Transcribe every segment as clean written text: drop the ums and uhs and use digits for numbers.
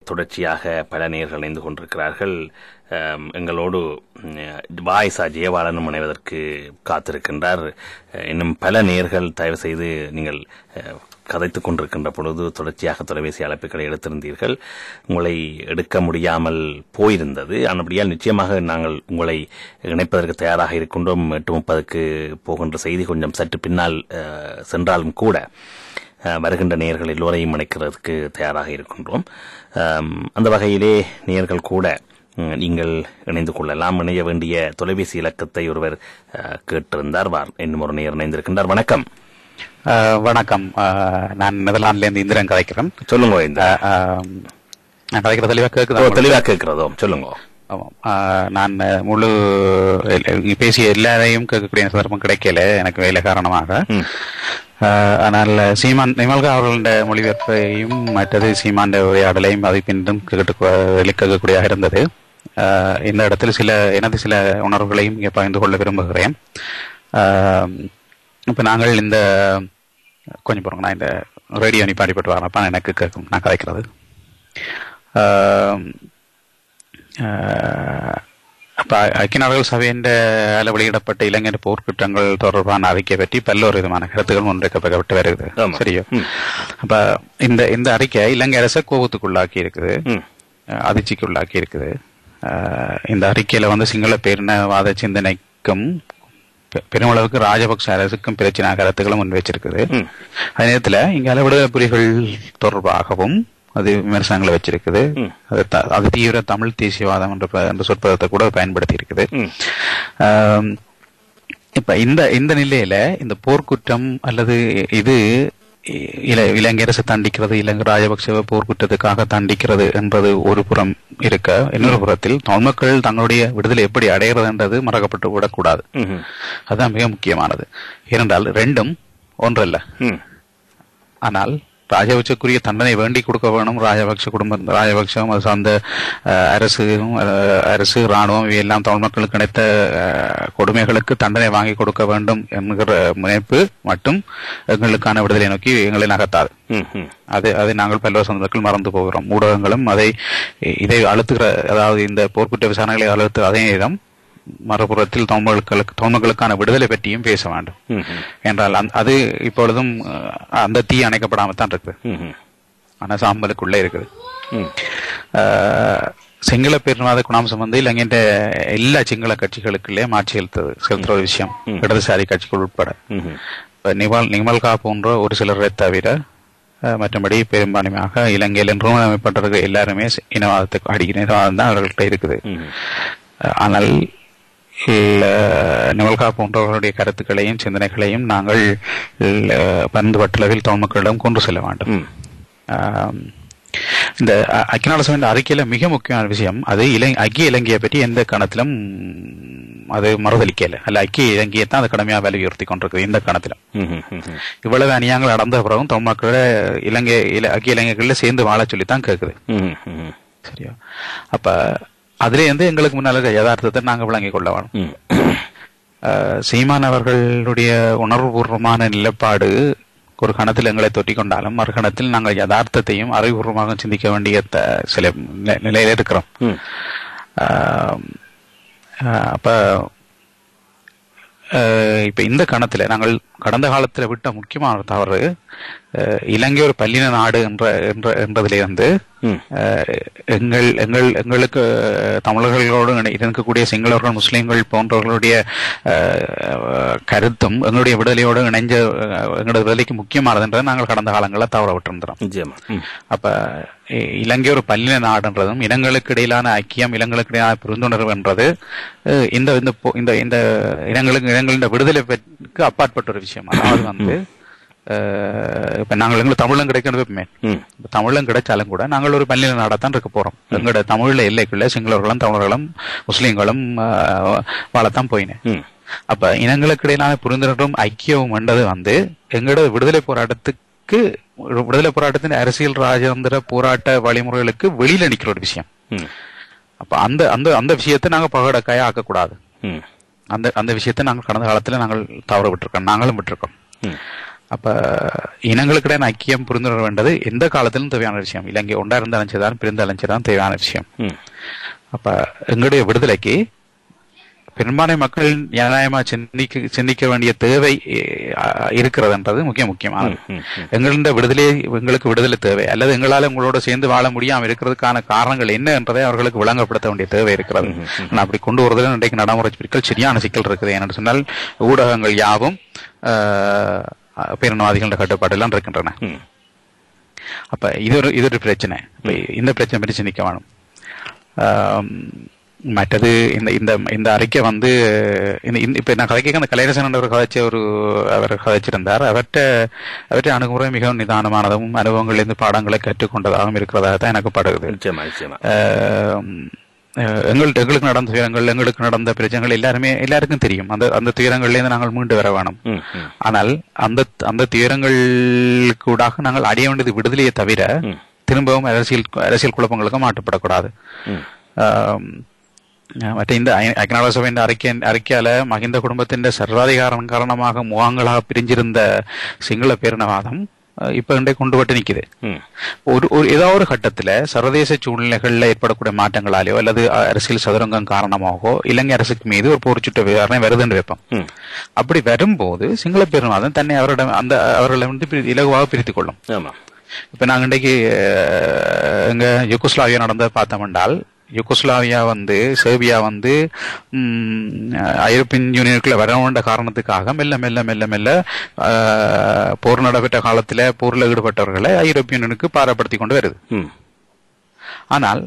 தொடர்ச்சியாக பல நேயர்கள் இணைந்து கொண்டிருக்கிறார்கள். எங்களோடு வாய்ஸா ஜெயபாலனும் இணைவதற்கு காத்திருக்கின்றார். இன்னும் பல நேயர்கள் தயவு செய்து நீங்கள் கதைத்துக் கொண்டிருக்கின்ற பொழுது தொடர்ச்சியாக தொலைபேசி அழைப்புகளை எடுத்திருந்தீர்கள். உங்களை எடுக்க முடியாமல் போயிருந்தது. ஆனபடியால் நிச்சயமாக நாங்கள் உங்களை இணைப்பதற்கு தயாராக இருக்கின்றோம். 8:30 போகின்ற செய்தி கொஞ்சம் சற்று பின்னால் சென்றாலும் கூட வருகின்ற நேயர்கள் எல்லோரையும் இணைக்கிறதுக்கு தயாராக இருக்கின்றோம். அந்த வகையிலே நேயர்கள் கூட நீங்கள் இணைந்து கொள்ளலாம். இணைய வேண்டிய தொலைபேசி இலக்கத்தை ஒருவர் கேட்டிருந்தார். இன்னும் ஒரு நேயர் இணைந்திருக்கின்றார். வணக்கம். வணக்கம். நான் நெதர்லாந்திலிருந்து இந்திரன் கதைக்கிறேன். சொல்லுங்க. நான் கதைக்கிற தெளிவா கேட்கிறதோ சொல்லுங்க. நான் முழு பேசிய எல்லாரையும் கேட்கக்கூடிய சந்தர்ப்பம் கிடைக்கல எனக்கு வேலை காரணமாக. ஆனால் சீமான் நிமல்கா அவர்களுடைய மொழிபெயர்ப்பையும் மற்றது சீமான் உரையாடலையும் அதை பின்னும் கேட்கக்கூடியதாக இருந்தது. இந்த இடத்தில் எனது சில உணர்வுகளையும் இங்கே பகிர்ந்து கொள்ள விரும்புகிறேன். இப்ப நாங்கள் இந்த கொஞ்சம் போறோங்க, நான் இந்த ரேடியோ நிப்பாடிப்பட்டு வரப்ப எனக்கு கேட்கும் நான் கதைக்கிறது. ஐக்கிய நாடுகள் சபையின் வெளியிடப்பட்ட இளைஞர் போர்க்குற்றங்கள் தொடர்பான அறிக்கை பற்றி பல்வேறு விதமான கருத்துக்கள் முன்வைக்கப்பட்டு வருகிறது. சரியோ? அப்ப இந்த அறிக்கை இலங்கை அரச கோபத்துக்குள்ளாக்கி இருக்குது, அதிர்ச்சிக்குள்ளாக்கி இருக்குது. இந்த அறிக்கையில சிங்கள பேரினவாத சிந்தனைக்கும் பெருமளவுக்கு ராஜபக்ச அரசுக்கும் பிரச்சனை கருத்துக்களும் முன்வைச்சிருக்குது. அதே நேரத்தில் இங்க விடுதலை புலிகள் தொடர்பாகவும் அது விமர்சனங்களை வச்சிருக்குது. அது தீவிர தமிழ் தேசியவாதம் என்ற சொற்பதத்தை கூட பயன்படுத்தி இருக்குது. இப்ப இந்த நிலையில இந்த போர்க்குற்றம் அல்லது இது இலங்கை அரசு தண்டிக்கிறது, இலங்கை ராஜபக்ச போர்க்குற்றத்துக்காக தண்டிக்கிறது என்பது ஒரு புறம் இருக்க, இன்னொரு புறத்தில் தமிழ் மக்கள் தங்களுடைய விடுதலை எப்படி அடைகிறது என்றது மறக்கப்பட்டு விடக்கூடாது. அதுதான் மிக முக்கியமானது. ஏனென்றால் ரெண்டும் ஒன்றல்ல. ஆனால் ராஜபக்சக்குரிய தண்டனை வேண்டி கொடுக்க வேணும். ராஜபக்ச குடும்பம், ராஜபக்சம் அது சார்ந்த அரசு ராணுவம் இவையெல்லாம் தமிழ் மக்களுக்கு கிடைத்த கொடுமைகளுக்கு தண்டனை வாங்கி கொடுக்க வேண்டும் என்கிற முனைப்பு மட்டும் எங்களுக்கான விடுதலை நோக்கி எங்களை நகர்த்தாது. அதை நாங்கள் பல்வேறு சந்தர்ப்பங்கள் மறந்து போகிறோம். ஊடகங்களும் இதை அழுத்துகிற, அதாவது இந்த போர்க்குற்ற விசாரணைகளை அழுத்து அதே நேரம் மறுபுறத்தில் தமிழ்களுக்கான விடுதலை பற்றியும் பேச வேண்டும். என்றால் அது இப்பொழுதும் அந்த தீ அணைக்கப்படாமல் தான் இருக்குது. ஆனா சாம்பலுக்குள்ளே இருக்குது. சிங்கள பேரினவாத குணாம்சம் இலங்கை எல்லா சிங்கள கட்சிகளுக்குள்ளே மாற்றி செலுத்துற ஒரு விஷயம், இடதுசாரி கட்சிகள் உட்பட. நிமல்கா போன்ற ஒரு சிலரை தவிர மற்றபடி பெரும்பான்மையாக இலங்கையில் நிறுவனமைப்பட்ட எல்லாருமே இனவாதத்துக்கு இனவாதம் தான் அவர்கள்ட்ட இருக்குது. ஆனால் நிமல்கா போன்றவர்களுடைய கருத்துக்களையும் சிந்தனைகளையும் நாங்கள் பந்து வட்டளவில் தமிழ் மக்களிடம் கொண்டு செல்ல வேண்டும். இந்த ஐக்கிய நாடு சபையின் அறிக்கையில மிக முக்கியமான விஷயம் அது ஐக்கிய இலங்கையை பற்றி எந்த கணத்திலும் அது மறுதளிக்கல, அல்ல ஐக்கிய இலங்கையை தான் அது கடமையா வலியுறுத்தி கொண்டிருக்கு. இந்த கணத்திலும் இவ்வளவு அநியாயங்கள் நடந்த பிறகும் தமிழ் மக்களோட ஐக்கிய இலங்கைகள்ல சேர்ந்து வாழ சொல்லித்தான் கேட்குது. சரியா? அப்ப அதுல எங்களுக்கு முன்னால யதார்த்தத்தை நாங்கள் விளங்கிக் கொள்ள வேணும். சீமான் அவர்களுடைய உணர்வுபூர்வமான நிலைப்பாடு ஒரு கணத்தில் எங்களை தொட்டிக் கொண்டாலும் மறுகணத்தில் நாங்கள் யதார்த்தத்தையும் அறிவுபூர்வமாக சிந்திக்க வேண்டிய சில நிலையில இருக்கிறோம். அப்ப இப்ப இந்த கணத்துல நாங்கள் கடந்த காலத்துல விட்ட முக்கியமான தவறு, இலங்கை ஒரு பல்லின நாடு என்றதிலிருந்து எங்களுக்கு தமிழர்களோடு இருக்கக்கூடிய சிங்களவர்கள், முஸ்லிம்கள் போன்றவர்களுடைய கருத்தும் எங்களுடைய விடுதலையோடு இணைஞ்ச எங்களோட விடுதலைக்கு முக்கியமானது என்றதை நாங்கள் கடந்த காலங்களில் தவற விட்டிருந்தோம். அப்ப இலங்கை ஒரு பல்லின நாடுன்றதும் இனங்களுக்கு இடையிலான ஐக்கியம், இனங்களுக்கு இடையிலான புரிந்துணர்வு என்றது இந்த இனங்களின் விடுதலைக்கு அப்பாற்பட்ட ஒரு விஷயம். அதாவது இப்ப நாங்கள் எங்களுக்கு தமிழம் கிடைக்கணும், தமிழம் கிடைச்சாலும் கூட நாங்கள் ஒரு பல்லின நாடாத்தான் இருக்க போறோம். எங்களோட தமிழ்ல எல்லைக்குள்ள சிங்களவர்களும் தமிழர்களும் முஸ்லீம்களும் வாழத்தான் போயினேன். அப்ப இனங்களுக்கு இடையிலான புரிந்துணர்வும் ஐக்கியமும் என்றது எங்களோட விடுதலை போராட்டத்தின் அரசியல் ராஜதந்திர போராட்ட வழிமுறைகளுக்கு வெளியில நிக்கிற ஒரு விஷயம். அப்ப அந்த விஷயத்தை நாங்க பகடக்காய ஆக்கக்கூடாது. அந்த விஷயத்தை நாங்கள் கடந்த காலத்துல நாங்கள் தவற விட்டுருக்கோம், நாங்களும் விட்டுருக்கோம். அப்ப இனங்களுக்கிடையான ஐக்கியம் புரிந்துணர்வு வேண்டது எந்த காலத்திலும் தேவையான விஷயம். இலங்கை ஒன்றா இருந்தாலும் சரிதான், பிரிந்தாலும் சரிதான் தேவையான விஷயம். அப்ப எங்களுடைய விடுதலைக்கு பெரும்பான்மை மக்கள் நியாயமா சிந்திக்க வேண்டிய தேவை இருக்கிறதுன்றது முக்கியமானது. எங்களுக்கு விடுதலை தேவை, அல்லது எங்களால் உங்களோட சேர்ந்து வாழ முடியாம இருக்கிறதுக்கான காரணங்கள் என்ன என்றதை அவர்களுக்கு விளங்கப்படுத்த வேண்டிய தேவை இருக்கிறது. அப்படி கொண்டு வருவதில் இன்றைக்கு நடைமுறை சிக்கல் சரியான சிக்கல் இருக்குது. ஏன்னு சொன்னால் ஊடகங்கள் யாவும் பேரினவாதிகள கட்டுப்பாடு எல்லாம் இருக்கின்றன. அப்ப இது ஒரு பிரச்சனை. இந்த பிரச்சனை பற்றி சிந்திக்க வேணும். மற்றது இந்த அறிக்கை இப்ப நான் கதைக்க அந்த கலையரசன் அவர் கதைச்சிருந்தார். அவற்றை அணுகுமுறை மிகவும் நிதானமானதும் அனுபவங்களிலிருந்து பாடங்களை கற்றுக்கொண்டதாகவும் இருக்கிறதாக தான் எனக்கு படுகிறது. எங்களுக்கு நடந்த துயரங்கள், எங்களுக்கு நடந்த பிரச்சனைகள் எல்லாருக்கும் தெரியும். அந்த துயரங்கள்ல நாங்கள் மீண்டு வர வேணும். ஆனால் அந்த துயரங்களுக்கூடாக நாங்கள் அடைய வேண்டியது விடுதலையை தவிர திரும்பவும் அரசியல் குழப்பங்களுக்கு மாற்றப்படக்கூடாது. மற்ற இந்த ஐக்கிய சபையின் அறிக்கையால மஹிந்த குடும்பத்தின் சர்வாதிகாரம் காரணமாக முகாங்களாக பிரிஞ்சிருந்த சிங்கள பேரினவாதம் இப்ப இன்றைக்கு கொண்டுபட்டு நிக்குது. ஏதோ ஒரு கட்டத்துல சர்வதேச சூழ்நிலைகள்ல ஏற்படக்கூடிய மாற்றங்களாலேயோ அல்லது அரசியல் சதுரங்கம் காரணமாகவோ இலங்கை அரசுக்கு மீது ஒரு போர்ச்சுட்ட விவகாரம் வருதுன்னு வைப்போம். அப்படி வரும்போது சிங்கள பேரினவாதம் தன்னை அவர்களிடம் இலகுவாக பிரித்துக் கொள்ளும். இப்ப நாங்க இன்றைக்கு எங்க யுகோஸ்லாவியா நடந்த பார்த்தோம்னால், யுகோஸ்லாவியா செர்பியா ஐரோப்பியன் யூனியனுக்குள்ள வரவேண்ட காரணத்துக்காக மெல்ல மெல்ல மெல்ல மெல்ல போர் நடைபெற்ற காலத்துல போர்ல ஈடுபட்டவர்களை ஐரோப்பிய யூனியனுக்கு பாரப்படுத்தி கொண்டு வருது. ஆனால்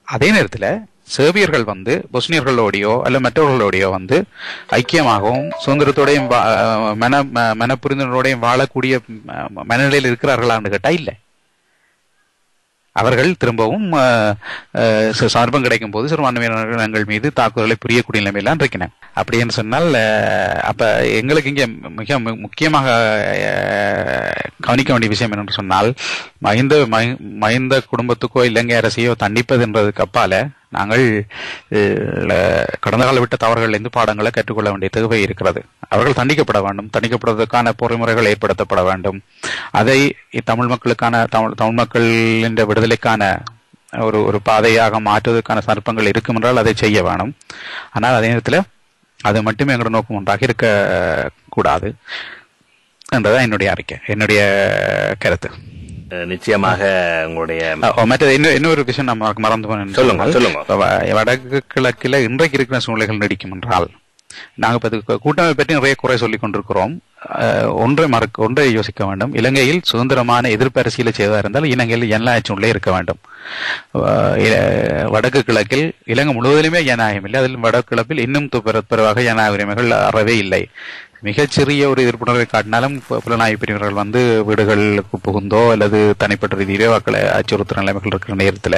அதே நேரத்துல சேர்பியர்கள் பொஸ்னியர்களோடையோ அல்ல மற்றவர்களோடையோ ஐக்கியமாகவும் சுதந்திரத்தோடையும் மனப்புரிந்துணர்வோடையும் வாழக்கூடிய மனநிலையில் இருக்கிறார்களான்னு கேட்டா இல்லை. அவர்கள் திரும்பவும் சார்பம் கிடைக்கும் போது சிறுபான்மையினர்கள் மீது தாக்குதலை புரியக்கூடிய நிலைமையெல்லாம் இருக்கிறேன். அப்படின்னு சொன்னால் அப்ப எங்களுக்கு இங்க மிக முக்கியமாக கவனிக்க வேண்டிய விஷயம் என்னென்று சொன்னால், மஹிந்த குடும்பத்துக்கோ இலங்கை அரசையோ தண்டிப்பது என்றதுக்கு அப்பால நாங்கள் கடந்த கால விட்ட தவறுகளிலிருந்து பாடங்களை கற்றுக்கொள்ள வேண்டிய தேவை இருக்கிறது. அவர்கள் தண்டிக்கப்பட வேண்டும். தண்டிக்கப்படுவதற்கான பொறிமுறைகள் ஏற்படுத்தப்பட வேண்டும். அதை தமிழ் மக்களின் விடுதலைக்கான ஒரு பாதையாக மாற்றுவதற்கான சந்தர்ப்பங்கள் இருக்கும் என்றால் அதை செய்ய வேணும். ஆனால் அதே நேரத்தில் அது மட்டுமே எங்களோட நோக்கம் ஒன்றாக இருக்க கூடாது என்றதான் என்னுடைய அறிக்கை, என்னுடைய கருத்து. நிச்சயமாக உங்களுடைய மற்றது இன்னொரு விஷயம் நம்ம மறந்து போனோம். வடக்கு கிழக்கில இன்றைக்கு இருக்கிற சூழ்நிலைகள் நீடிக்கும் என்றால் நாங்க கூட்டமைப்பை பற்றி நிறைய குறை சொல்லிக் கொண்டிருக்கிறோம். ஒன்றை யோசிக்க வேண்டும். இலங்கையில் சுதந்திரமான எதிர்ப்பு அரசியலை செய்வதாக இருந்தால் இலங்கையில் ஜனநாயக சூழ்நிலை இருக்க வேண்டும். வடக்கு கிழக்கில் இலங்கை முழுவதிலுமே ஜனநாயகம் இல்லை. அதில் வடக்கு கிழக்கில் இன்னும் பிறவாக ஜனநாயக உரிமைகள் அறவே இல்லை. மிகச்சிறிய ஒரு எதிர்ப்புணர்வை காட்டினாலும் புலனாய்வு பிரிவினர்கள் வீடுகளுக்கு புகுந்தோ அல்லது தனிப்பட்ட ரீதியிலே வாக்களை அச்சுறுத்துற நிலைமைகள் இருக்கிற நேரத்தில்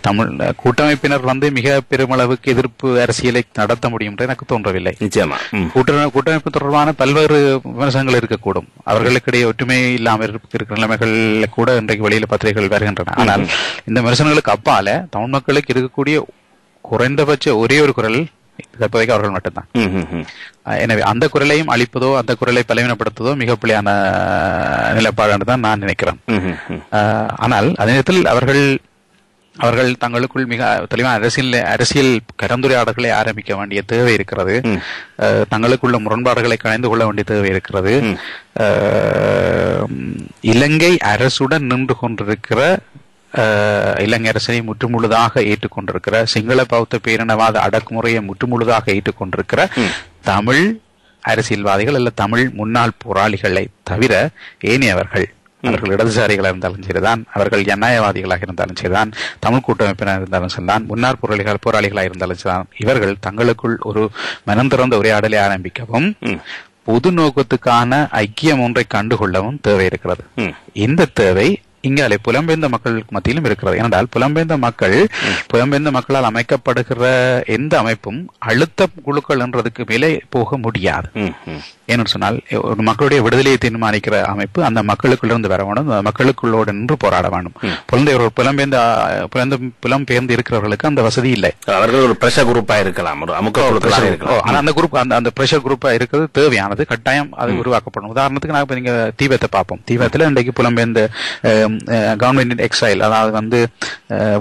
தமிழ் கூட்டமைப்பினர் மிக பெருமளவுக்கு எதிர்ப்பு அரசியலை நடத்த முடியும் என்று எனக்கு தோன்றவில்லை. நிச்சயமா கூட்டமைப்பு தொடர்பான பல்வேறு விமர்சனங்கள் இருக்கக்கூடும். அவர்களுக்கிடையே ஒற்றுமை இல்லாமல் இருக்கிற நிலைமைகள் கூட இன்றைக்கு வெளியில பத்திரிகைகள் வருகின்றன. ஆனால் இந்த விமர்சனங்களுக்கு அப்பால தமிழ் மக்களுக்கு இருக்கக்கூடிய குறைந்தபட்ச ஒரே ஒரு குரல் தற்போதைக்கு அவர்கள் மட்டும்தான். எனவே அந்த குரலையும் அழிப்பதோ அந்த குரலை பலவீனப்படுத்துவதோ மிக பிழையான நிலைப்பாடு தான் நான் நினைக்கிறேன். ஆனால் அதே நேரத்தில் அவர்கள் தங்களுக்குள் மிக தெளிவான அரசியல் கலந்துரையாடல்களை ஆரம்பிக்க வேண்டிய தேவை இருக்கிறது. தங்களுக்குள்ள முரண்பாடுகளை கலைந்து கொள்ள வேண்டிய தேவை இருக்கிறது. இலங்கை அரசுடன் நின்று கொண்டிருக்கிற இலங்கை அரசை முற்றுமுழுதாக ஏற்றுக்கொண்டிருக்கிற சிங்கள பௌத்த பேரினவாத அடக்குமுறையை முற்றுமுழுதாக ஏற்றுக்கொண்டிருக்கிற தமிழ் அரசியல்வாதிகள் அல்ல தமிழ் முன்னாள் போராளிகளை தவிர ஏனையவர்கள், அவர்கள் இடதுசாரிகளாக இருந்தாலும் சரிதான், அவர்கள் ஜனநாயகவாதிகளாக இருந்தாலும் சரிதான், தமிழ் கூட்டமைப்பினர் இருந்தாலும் சரிதான், முன்னாள் போராளிகளாக இருந்தாலும் சரிதான், இவர்கள் தங்களுக்குள் ஒரு மனம் திறந்த உரையாடலை ஆரம்பிக்கவும் பொது நோக்கத்துக்கான ஐக்கியம் ஒன்றை கண்டுகொள்ளவும் தேவை இருக்கிறது. இந்த தேவை இங்காலே புலம்பெயர்ந்த மக்கள் மத்தியிலும் இருக்கிறது. ஏனென்றால் புலம்பெயர்ந்த மக்களால் அமைக்கப்படுகிற எந்த அமைப்பும் அழுத்த குழுக்கள் என்றதுக்கு மேலே போக முடியாது. ஏன்னு சொன்னால் ஒரு மக்களுடைய விடுதலையை தீர்மானிக்கிற அமைப்பு அந்த மக்களுக்குள்ளிருந்து வர வேண்டும், மக்களுக்குள்ளோடு நின்று போராட வேண்டும். புலம்பெயர்ந்து இருக்கிறவர்களுக்கு அந்த வசதி இல்லை. அவர்கள் ஒரு பிரஷர் குரூப்பா இருக்கலாம், ஒரு அமுக்க குழுக்களாக இருக்கலாம். அந்த குரூப் அந்த பிரஷர் குரூப்பா இருக்கிறது தேவையானது, கட்டாயம் அது உருவாக்கப்படும். உதாரணத்துக்கு நாங்கள் நீங்க தீபத்தை பார்ப்போம். தீபத்துல இன்றைக்கு புலம்பெயர்ந்த கவர்மெண்ட் எக்ஸைல், அதாவது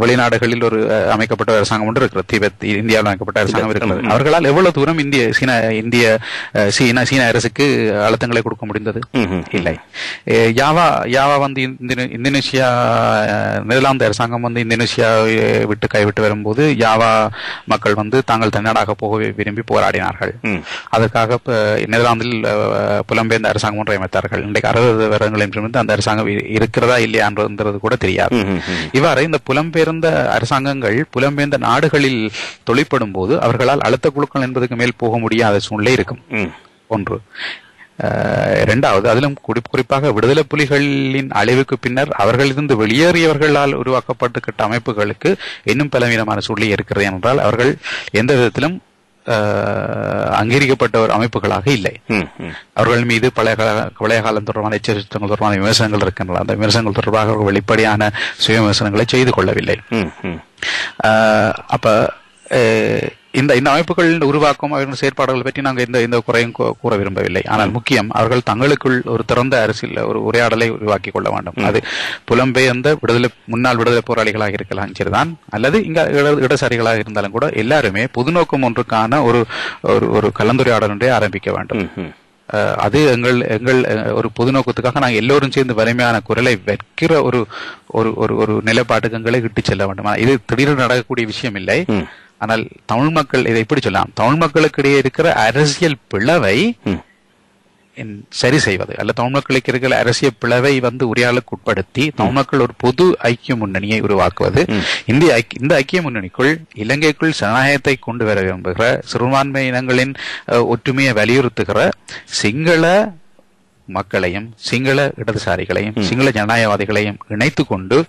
வெளிநாடுகளில் ஒரு அமைக்கப்பட்ட அரசாங்கம் ஒன்று இருக்கிறது. தீபத் இந்தியாவில் அமைக்கப்பட்ட அரசாங்கம் இருக்கிறது. அவர்களால் எவ்வளவு தூரம் சீன அரசுக்கு அழுத்தங்களை கொடுக்க முடிந்தது? இல்லை. யாவா இந்தோனேஷியா நெதர்லாந்து அரசாங்கம் இந்தோனேஷியாவை விட்டு கைவிட்டு வரும்போது யாவா மக்கள் தாங்கள் தன்னாடாக போக விரும்பி போராடினார்கள். அதற்காக நெதர்லாந்தில் புலம்பெயர்ந்த அரசாங்கம் ஒன்றை அமைத்தார்கள். இன்றைக்கு 60 வருடங்களில் அந்த அரசாங்கம் இருக்கிறதா இல்லையா என்றது கூட தெரியாது. இவ்வாறு இந்த புலம்பெயர்ந்த அரசாங்கங்கள் புலம்பெயர்ந்த நாடுகளில் தொழிற்படும் போது அவர்களால் அழுத்த குழுக்கள் என்பதற்கு மேல் போக முடியாத சூழ்நிலை இருக்கும். ஒன்று. இரண்டாவது, அதிலும் குறிப்பாக விடுதலை புலிகளின் அழிவுக்கு பின்னர் அவர்களிருந்து வெளியேறியவர்களால் உருவாக்கப்பட்ட அமைப்புகளுக்கு இன்னும் பலவீனமான சூழ்நிலை இருக்கிறது என்றால் அவர்கள் எந்த விதத்திலும் அங்கீகரிக்கப்பட்ட ஒரு அமைப்புகளாக இல்லை. அவர்கள் மீது பழைய காலம் தொடர்பான எச்சரிக்கைகள் தொடர்பான விமர்சனங்கள் இருக்கின்றன. அந்த விமர்சனங்கள் தொடர்பாக வெளிப்படையான சுய விமர்சனங்களை செய்து கொள்ளவில்லை. அப்ப இந்த அமைப்புகள் உருவாக்கும் அவர்கள் செயற்பாடுகள் பற்றி நாங்கள் எந்த குறையும் கூற விரும்பவில்லை. ஆனால் முக்கியம், அவர்கள் தங்களுக்குள் ஒரு திறந்த அரசியல் ஒரு உரையாடலை உருவாக்கி கொள்ள வேண்டும். அது புலம்பெயர்ந்த முன்னாள் விடுதலை போராளிகளாக இருக்கலாம் சரிதான், அல்லது இங்க இடதுசாரிகளாக இருந்தாலும் கூட எல்லாருமே பொதுநோக்கம் ஒன்றுக்கான ஒரு கலந்துரையாடல் ஒன்றை ஆரம்பிக்க வேண்டும். அது எங்கள் ஒரு பொதுநோக்கத்துக்காக நாங்கள் எல்லோரும் சேர்ந்து வலிமையான குரலை வைக்கிற ஒரு நிலைப்பாட்டுக்கு எங்களை இட்டு செல்ல வேண்டும். இது திடீரென நடக்கக்கூடிய விஷயம் இல்லை. ஆனால் தமிழ் மக்கள் இதை எப்படி சொல்லலாம், தமிழ் மக்களுக்கு இடையே இருக்கிற அரசியல் பிளவை சரி செய்வது, அல்ல தமிழ் மக்களுக்கு இருக்கிற அரசியல் பிளவை உரையாடலுக்கு உட்படுத்தி தமிழ் மக்கள் ஒரு பொது ஐக்கிய முன்னணியை உருவாக்குவது. இந்த ஐக்கிய முன்னணிக்குள் இலங்கைக்குள் ஜனநாயகத்தை கொண்டு வர விரும்புகிற சிறுபான்மை இனங்களின் ஒற்றுமையை வலியுறுத்துகிற சிங்கள மக்களையும் சிங்கள இடதுசாரிகளையும் சிங்கள ஜனநாயகவாதிகளையும் இணைத்து கொண்டு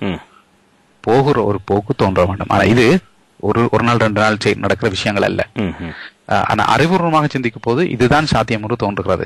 போகிற ஒரு போக்கு தோன்ற வேண்டும். ஆனா இது ஒரு நாள் 2 நாள் நடக்கிற விஷயங்கள் அல்ல. ஆனா அறிவுபூர்வமாக சிந்திக்கும் போது இதுதான் சாத்தியம் என்று தோன்றுகிறது.